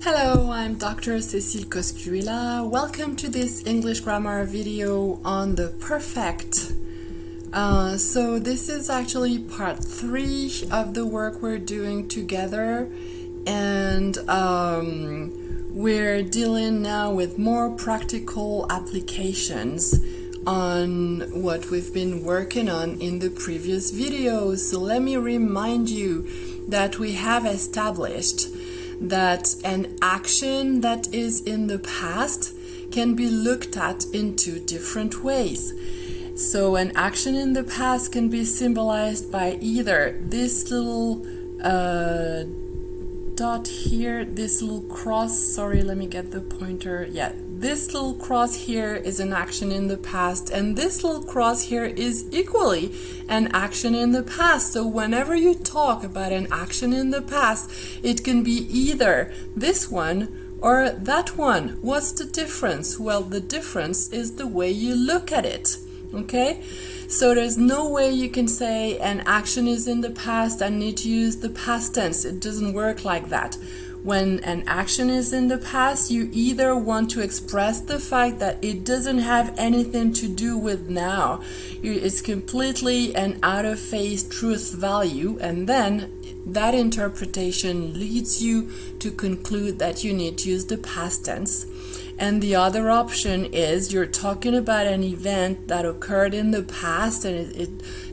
Hello, I'm Dr. Cécile Coscuila. Welcome to this English grammar video on the perfect. So this is actually part 3 of the work we're doing together, and we're dealing now with more practical applications on what we've been working on in the previous videos. So let me remind you that we have established that an action that is in the past can be looked at in two different ways. So an action in the past can be symbolized by either this little dot here, this little cross, sorry, let me get the pointer, this little cross here is an action in the past, and this little cross here is equally an action in the past. So whenever you talk about an action in the past, it can be either this one or that one. What's the difference? Well, the difference is the way you look at it. Okay? So there's no way you can say an action is in the past and need to use the past tense. It doesn't work like that. When an action is in the past, you either want to express the fact that it doesn't have anything to do with now. It's completely an out-of-phase truth value, and then that interpretation leads you to conclude that you need to use the past tense. And the other option is you're talking about an event that occurred in the past and it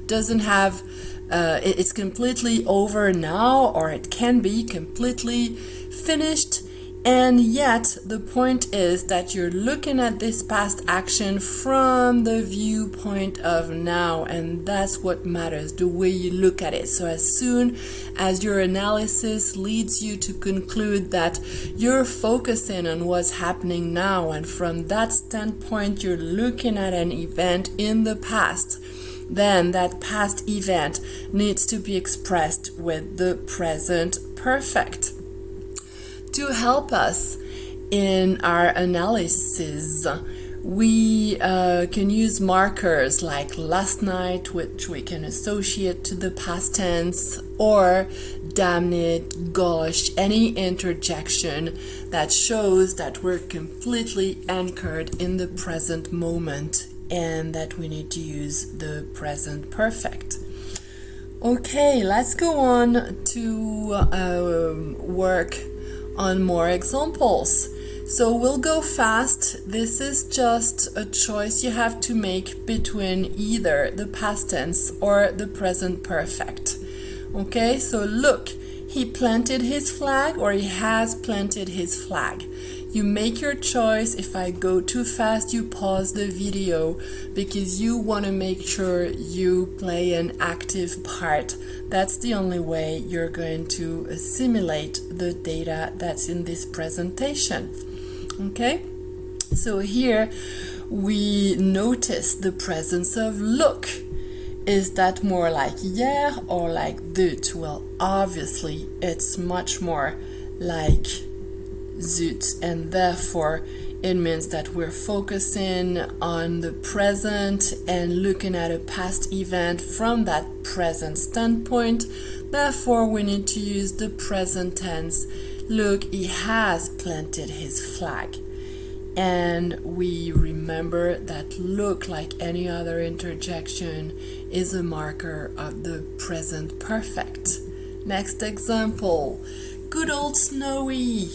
doesn't have, it's completely over now, or it can be completely finished, and yet the point is that you're looking at this past action from the viewpoint of now, and that's what matters, the way you look at it. So as soon as your analysis leads you to conclude that you're focusing on what's happening now, and from that standpoint you're looking at an event in the past, then that past event needs to be expressed with the present perfect. To help us in our analysis, we can use markers like last night, which we can associate to the past tense, or damn it, gosh, any interjection that shows that we're completely anchored in the present moment and that we need to use the present perfect. Okay, let's go on to work on more examples. So we'll go fast. This is just a choice you have to make between either the past tense or the present perfect. Okay, so look, he planted his flag, or he has planted his flag. You make your choice. If I go too fast, you pause the video because you want to make sure you play an active part. That's the only way you're going to assimilate the data that's in this presentation. Okay? So here we notice the presence of look. Is that more like yeah or like zut? Well, obviously it's much more like zut, and therefore it means that we're focusing on the present and looking at a past event from that present standpoint. Therefore we need to use the present tense. Look, he has planted his flag. And we remember that look, like any other interjection, is a marker of the present perfect. Next example, good old Snowy.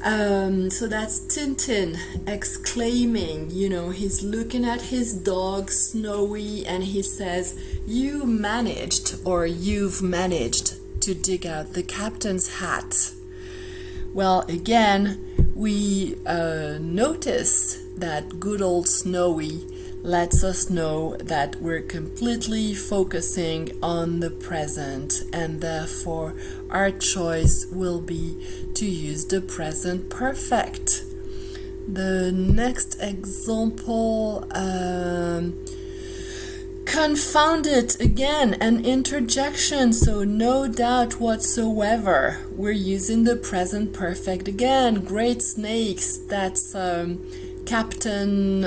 So that's Tintin exclaiming, he's looking at his dog Snowy and he says, you managed, or you've managed to dig out the captain's hat. Well, again, we notice that good old Snowy lets us know that we're completely focusing on the present, and therefore our choice will be to use the present perfect. The next example, confounded, again, an interjection, so no doubt whatsoever we're using the present perfect again. Great snakes, that's Captain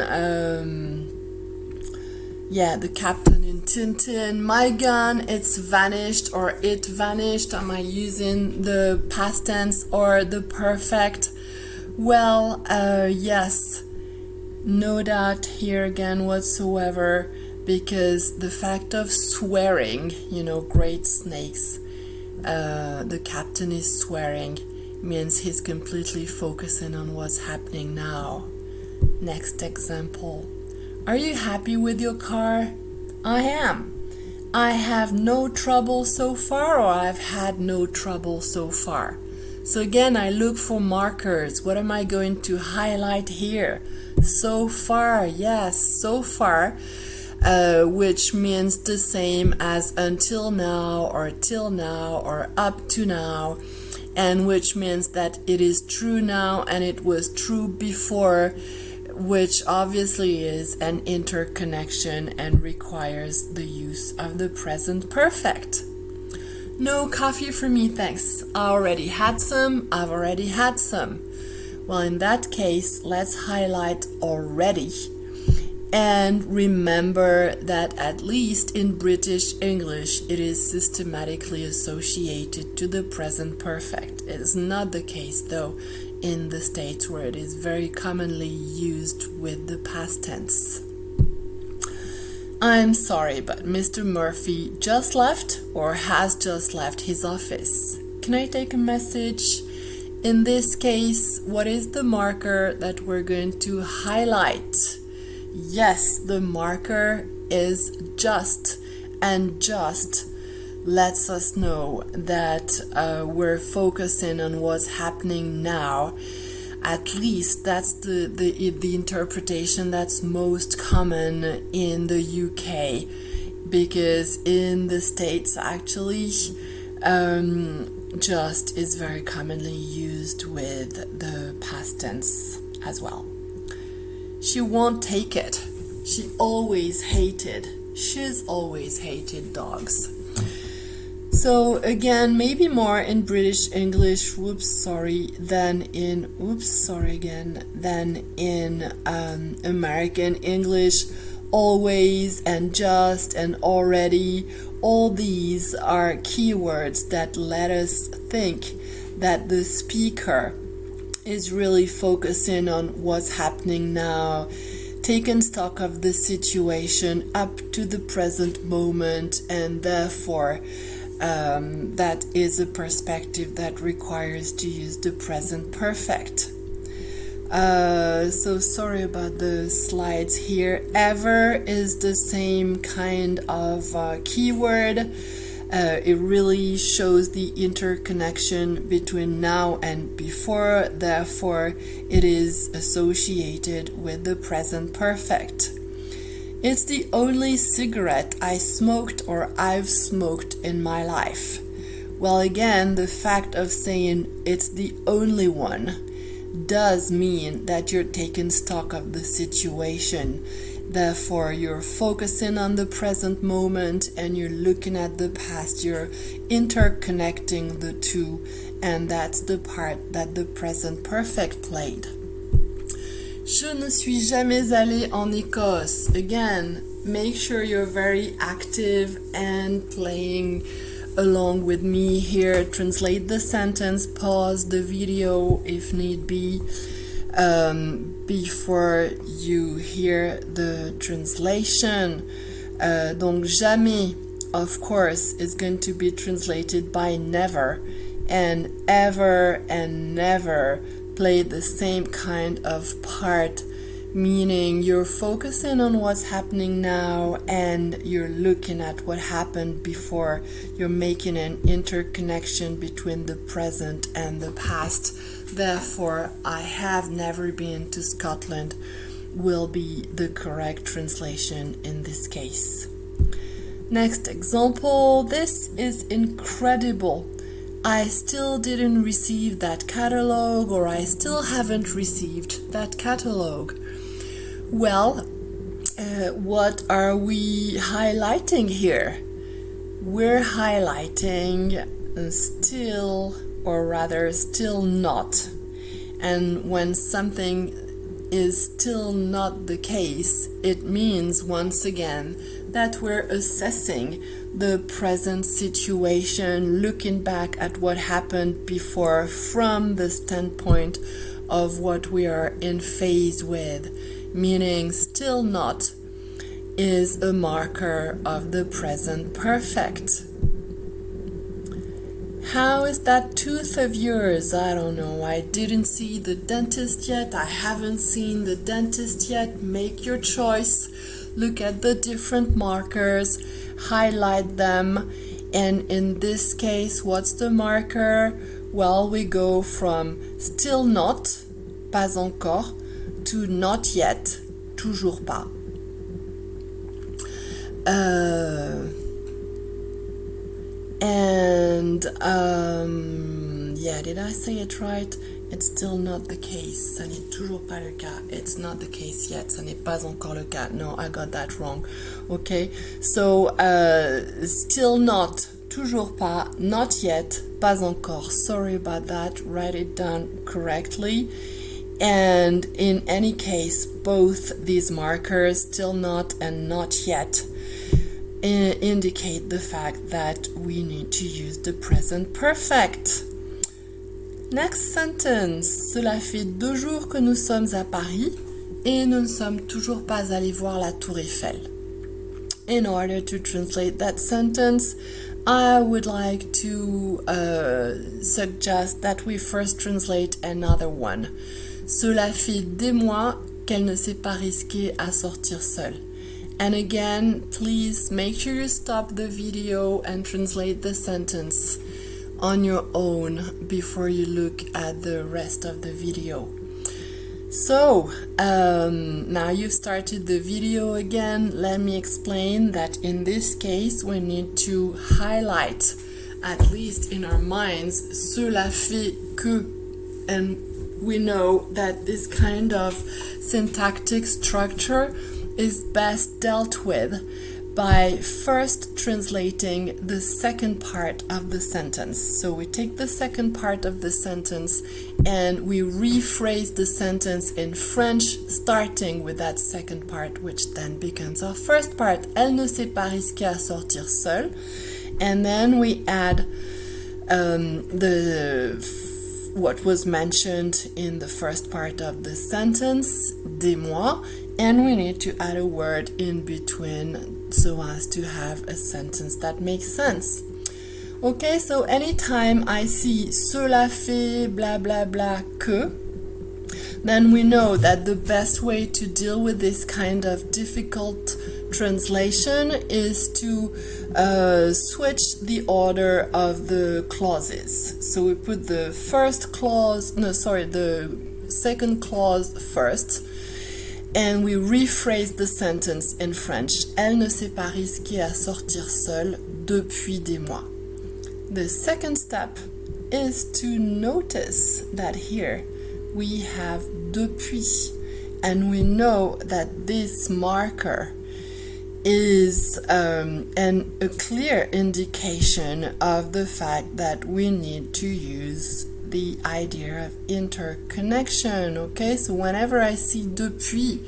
Yeah, the captain in Tintin. My gun, it's vanished or it vanished. Am I using the past tense or the perfect? Well, yes. No doubt here again whatsoever, because the fact of swearing, great snakes, the captain is swearing, means he's completely focusing on what's happening now. Next example. Are you happy with your car? I am. I have no trouble so far, or I've had no trouble so far. So again, I look for markers. What am I going to highlight here? So far, yes, so far, which means the same as until now, or till now, or up to now, and which means that it is true now and it was true before, which obviously is an interconnection and requires the use of the present perfect. No coffee for me, thanks. I already had some. I've already had some. Well, in that case, let's highlight already. And remember that at least in British English, it is systematically associated to the present perfect. It is not the case, though, in the States, where it is very commonly used with the past tense. I'm sorry, but Mr. Murphy just left or has just left his office. Can I take a message? In this case, what is the marker that we're going to highlight? Yes, the marker is just, and just lets us know that we're focusing on what's happening now. At least that's the interpretation that's most common in the UK, because in the States actually just is very commonly used with the past tense as well. She won't take it. She's always hated dogs. So again, maybe more in British English, than in American English. Always and just and already, all these are keywords that let us think that the speaker is really focusing on what's happening now, taking stock of the situation up to the present moment, and therefore that is a perspective that requires to use the present perfect. So sorry about the slides here. Ever is the same kind of keyword. It really shows the interconnection between now and before, therefore it is associated with the present perfect. It's the only cigarette I smoked or I've smoked in my life. Well, again, the fact of saying it's the only one does mean that you're taking stock of the situation. Therefore, you're focusing on the present moment and you're looking at the past. You're interconnecting the two, and that's the part that the present perfect played. Je ne suis jamais allée en Écosse. Again, make sure you're very active and playing along with me here. Translate the sentence, pause the video if need be, before you hear the translation. Donc jamais, of course, is going to be translated by never, and ever and never play the same kind of part, meaning you're focusing on what's happening now and you're looking at what happened before. You're making an interconnection between the present and the past. Therefore, I have never been to Scotland will be the correct translation in this case. Next example. This is incredible. I still didn't receive that catalog, or I still haven't received that catalog. Well, what are we highlighting here? We're highlighting still, or rather still not. And when something is still not the case, it means once again that we're assessing the present situation, looking back at what happened before from the standpoint of what we are in phase with, meaning still not is a marker of the present perfect. How is that tooth of yours? I don't know. I didn't see the dentist yet. I haven't seen the dentist yet. Make your choice. Look at the different markers, highlight them, and in this case, what's the marker? Well, we go from still not, pas encore, to not yet, toujours pas. Did I say it right? It's still not the case. Ça n'est toujours pas le cas. It's not the case yet. Ça n'est pas encore le cas. No, I got that wrong. Okay, so still not, toujours pas, not yet, pas encore. Sorry about that. Write it down correctly. And in any case, both these markers, still not and not yet, indicate the fact that we need to use the present perfect. Next sentence. Cela fait 2 jours que nous sommes à Paris et nous ne sommes toujours pas allés voir la Tour Eiffel. In order to translate that sentence, I would like to suggest that we first translate another one. Cela fait des mois qu'elle ne s'est pas risquée à sortir seule. And again, please make sure you stop the video and translate the sentence on your own before you look at the rest of the video. So, now you've started the video again, let me explain that in this case we need to highlight, at least in our minds, cela fait que, and we know that this kind of syntactic structure is best dealt with by first translating the second part of the sentence. So we take the second part of the sentence and we rephrase the sentence in French, starting with that second part, which then becomes our first part. Elle ne s'est pas risquée à sortir seule. And then we add what was mentioned in the first part of the sentence, des mois, and we need to add a word in between so as to have a sentence that makes sense. Okay, so anytime I see cela fait blah blah blah que, then we know that the best way to deal with this kind of difficult translation is to switch the order of the clauses. So we put the second clause first, and we rephrase the sentence in French. Elle ne s'est pas risquée à sortir seule depuis des mois. The second step is to notice that here we have depuis, and we know that this marker is a clear indication of the fact that we need to use the idea of interconnection. Okay, so whenever I see depuis,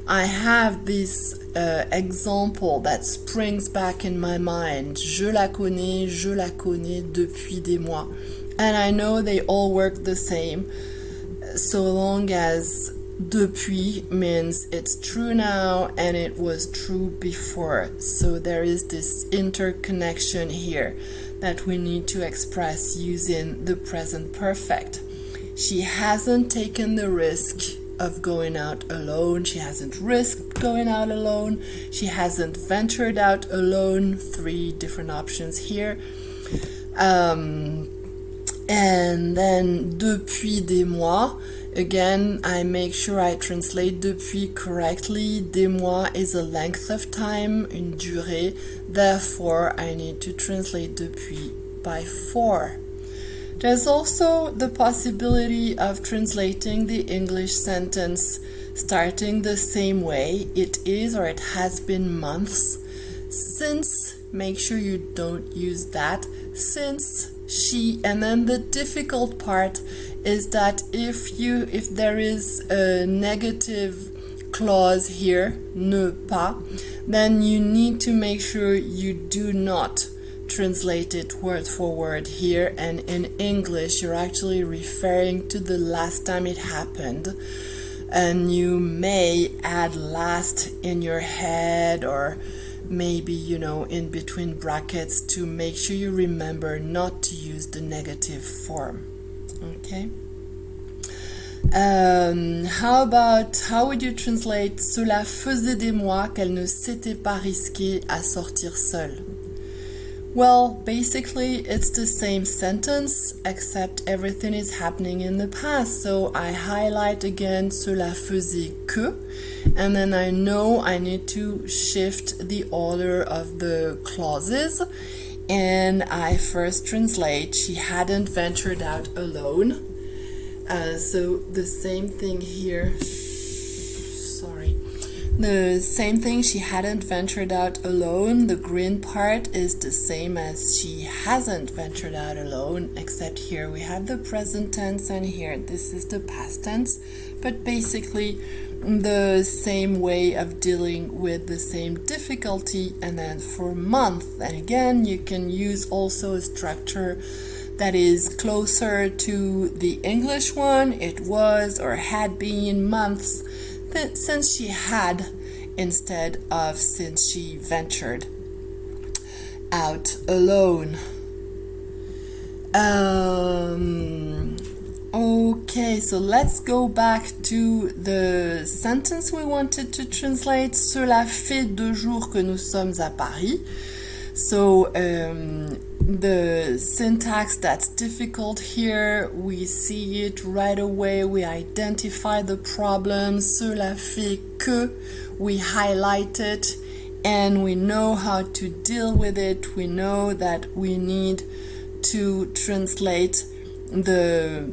I have this example that springs back in my mind. Je la connais depuis des mois. And I know they all work the same, so long as depuis means it's true now and it was true before. So there is this interconnection here that we need to express using the present perfect. She hasn't taken the risk of going out alone. She hasn't risked going out alone. She hasn't ventured out alone. 3 different options here. And then depuis des mois, again, I make sure I translate depuis correctly. Des mois is a length of time, une durée. Therefore, I need to translate depuis by 4. There's also the possibility of translating the English sentence starting the same way. It is or it has been months since. Make sure you don't use that. Since she, and then the difficult part is that if there is a negative clause here, ne pas, then you need to make sure you do not translate it word for word here, and in English you're actually referring to the last time it happened, and you may add last in your head or maybe, you know, in between brackets to make sure you remember not to use the negative form. Okay? How would you translate cela faisait des mois qu'elle ne s'était pas risquée à sortir seule? Well, basically it's the same sentence except everything is happening in the past. So I highlight again cela faisait que, and then I know I need to shift the order of the clauses, and I first translate she hadn't ventured out alone. So the same thing here, the same thing, she hadn't ventured out alone. The green part is the same as she hasn't ventured out alone, except here we have the present tense and here this is the past tense, but basically the same way of dealing with the same difficulty. And then for month, and again you can use also a structure that is closer to the English one. It was or had been months since she had instead of since she ventured out alone. Okay, so let's go back to the sentence we wanted to translate. Cela fait 2 jours que nous sommes à Paris. So the syntax that's difficult here, we see it right away, we identify the problem, cela fait que, we highlight it, and we know how to deal with it. We know that we need to translate the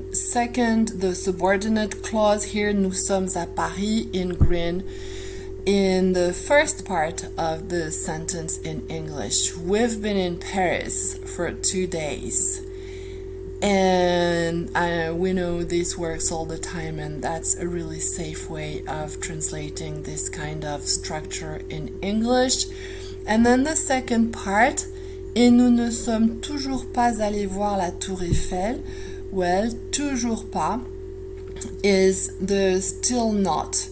subordinate clause here, nous sommes à Paris, in green, in the first part of the sentence in English. We've been in Paris for 2 days. And we know this works all the time, and that's a really safe way of translating this kind of structure in English. And then the second part, et nous ne sommes toujours pas allés voir la Tour Eiffel. Well, toujours pas is the still not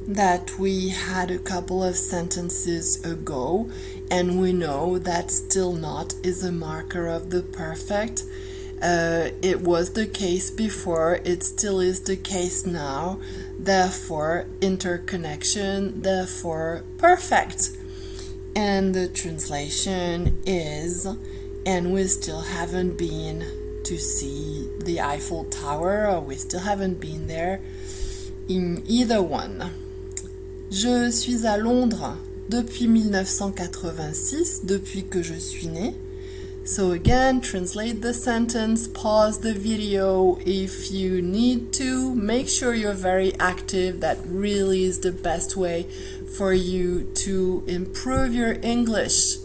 that we had a couple of sentences ago, and we know that still not is a marker of the perfect. It was the case before, it still is the case now, therefore interconnection, therefore perfect. And the translation is, and we still haven't been to see the Eiffel Tower, or we still haven't been there, in either one. Je suis à Londres depuis 1986, depuis que je suis née. So again, translate the sentence, pause the video if you need to. Make sure you're very active. That really is the best way for you to improve your English.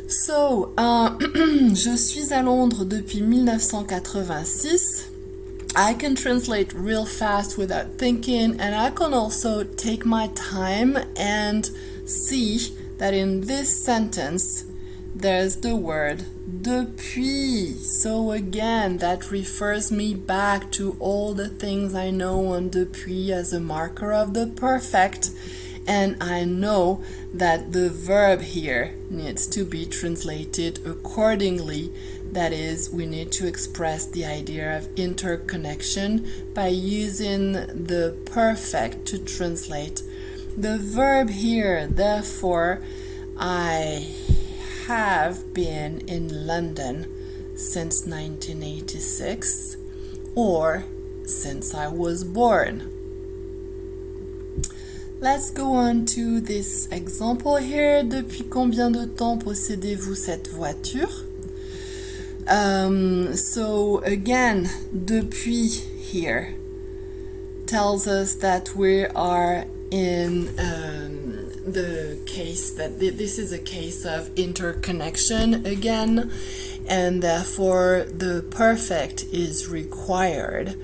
So, je suis à Londres depuis 1986. I can translate real fast without thinking, and I can also take my time and see that in this sentence there's the word depuis. So again, that refers me back to all the things I know on depuis as a marker of the perfect, and I know that the verb here needs to be translated accordingly. That is, we need to express the idea of interconnection by using the perfect to translate the verb here. Therefore, I have been in London since 1986, or since I was born. Let's go on to this example here. Depuis combien de temps possédez-vous cette voiture? So again, depuis here tells us that we are in the case that this is a case of interconnection again, and therefore the perfect is required.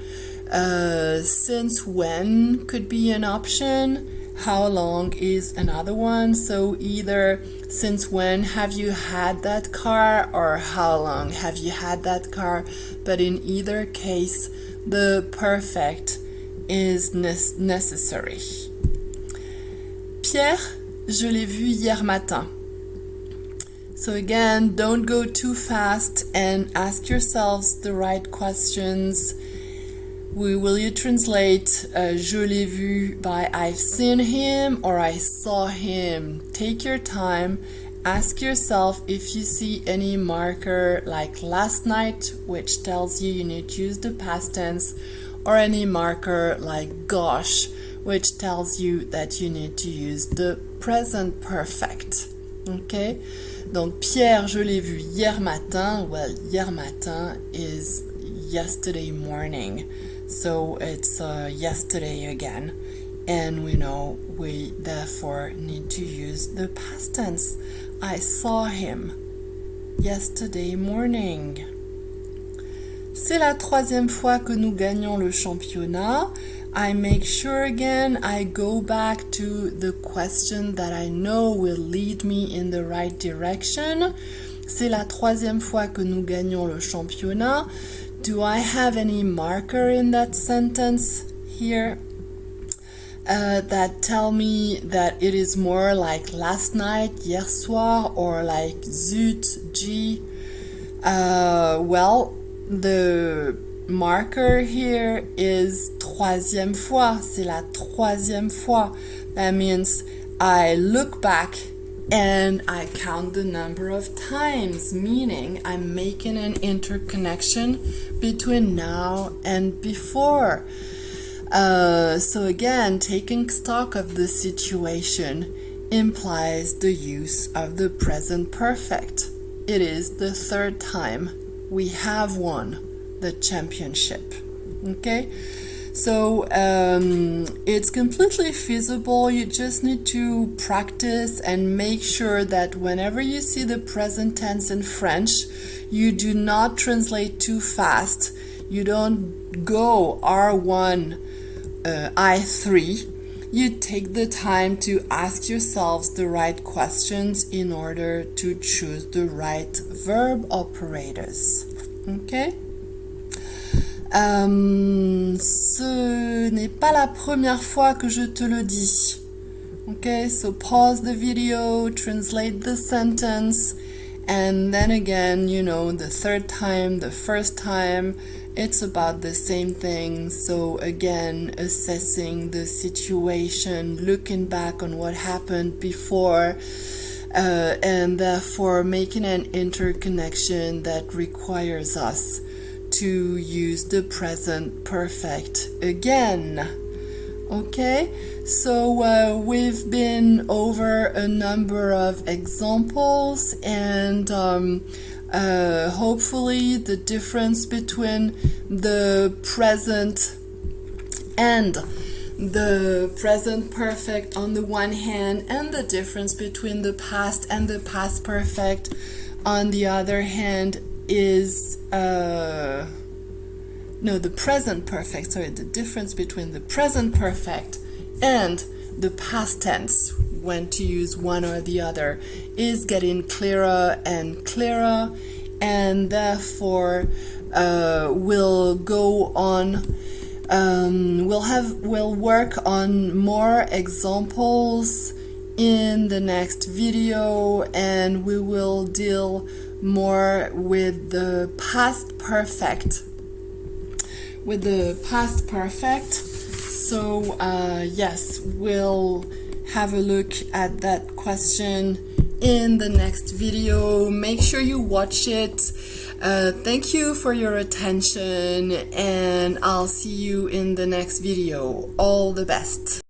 Since when could be an option. How long is another one. So either since when have you had that car or how long have you had that car. But in either case, the perfect is necessary. Pierre, je l'ai vu hier matin. So again, don't go too fast and ask yourselves the right questions. Will you translate je l'ai vu by I've seen him or I saw him? Take your time. Ask yourself if you see any marker like last night, which tells you need to use the past tense, or any marker like gosh, which tells you that you need to use the present perfect. Okay? Donc Pierre, je l'ai vu hier matin. Well, hier matin is yesterday morning. So it's yesterday again, and we know we therefore need to use the past tense. I saw him yesterday morning. C'est la troisième fois que nous gagnons le championnat. I make sure again I go back to the question that I know will lead me in the right direction. C'est la troisième fois que nous gagnons le championnat. Do I have any marker in that sentence here that tell me that it is more like last night, hier soir, or like zut, gee? Well, the marker here is troisième fois. C'est la troisième fois. That means I look back and I count the number of times, meaning I'm making an interconnection between now and before. So again, taking stock of the situation implies the use of the present perfect. It is the third time we have won the championship. Okay? So it's completely feasible. You just need to practice and make sure that whenever you see the present tense in French, you do not translate too fast. You don't go R1, I3. You take the time to ask yourselves the right questions in order to choose the right verb operators. Okay? Ce n'est pas la première fois que je te le dis. Okay, so pause the video, translate the sentence, and then again, you know, the third time, the first time, it's about the same thing. So again, assessing the situation, looking back on what happened before, and therefore making an interconnection that requires us to use the present perfect again. Okay, so we've been over a number of examples, and hopefully the difference between the present and the present perfect on the one hand, and the difference between the past and the past perfect on the other hand is the present perfect, sorry, the difference between the present perfect and the past tense, when to use one or the other, is getting clearer and clearer, and therefore we'll go on, we'll work on more examples in the next video, and we will deal more with the past perfect. So yes, we'll have a look at that question in the next video. Make sure you watch it. Thank you for your attention, and I'll see you in the next video. All the best.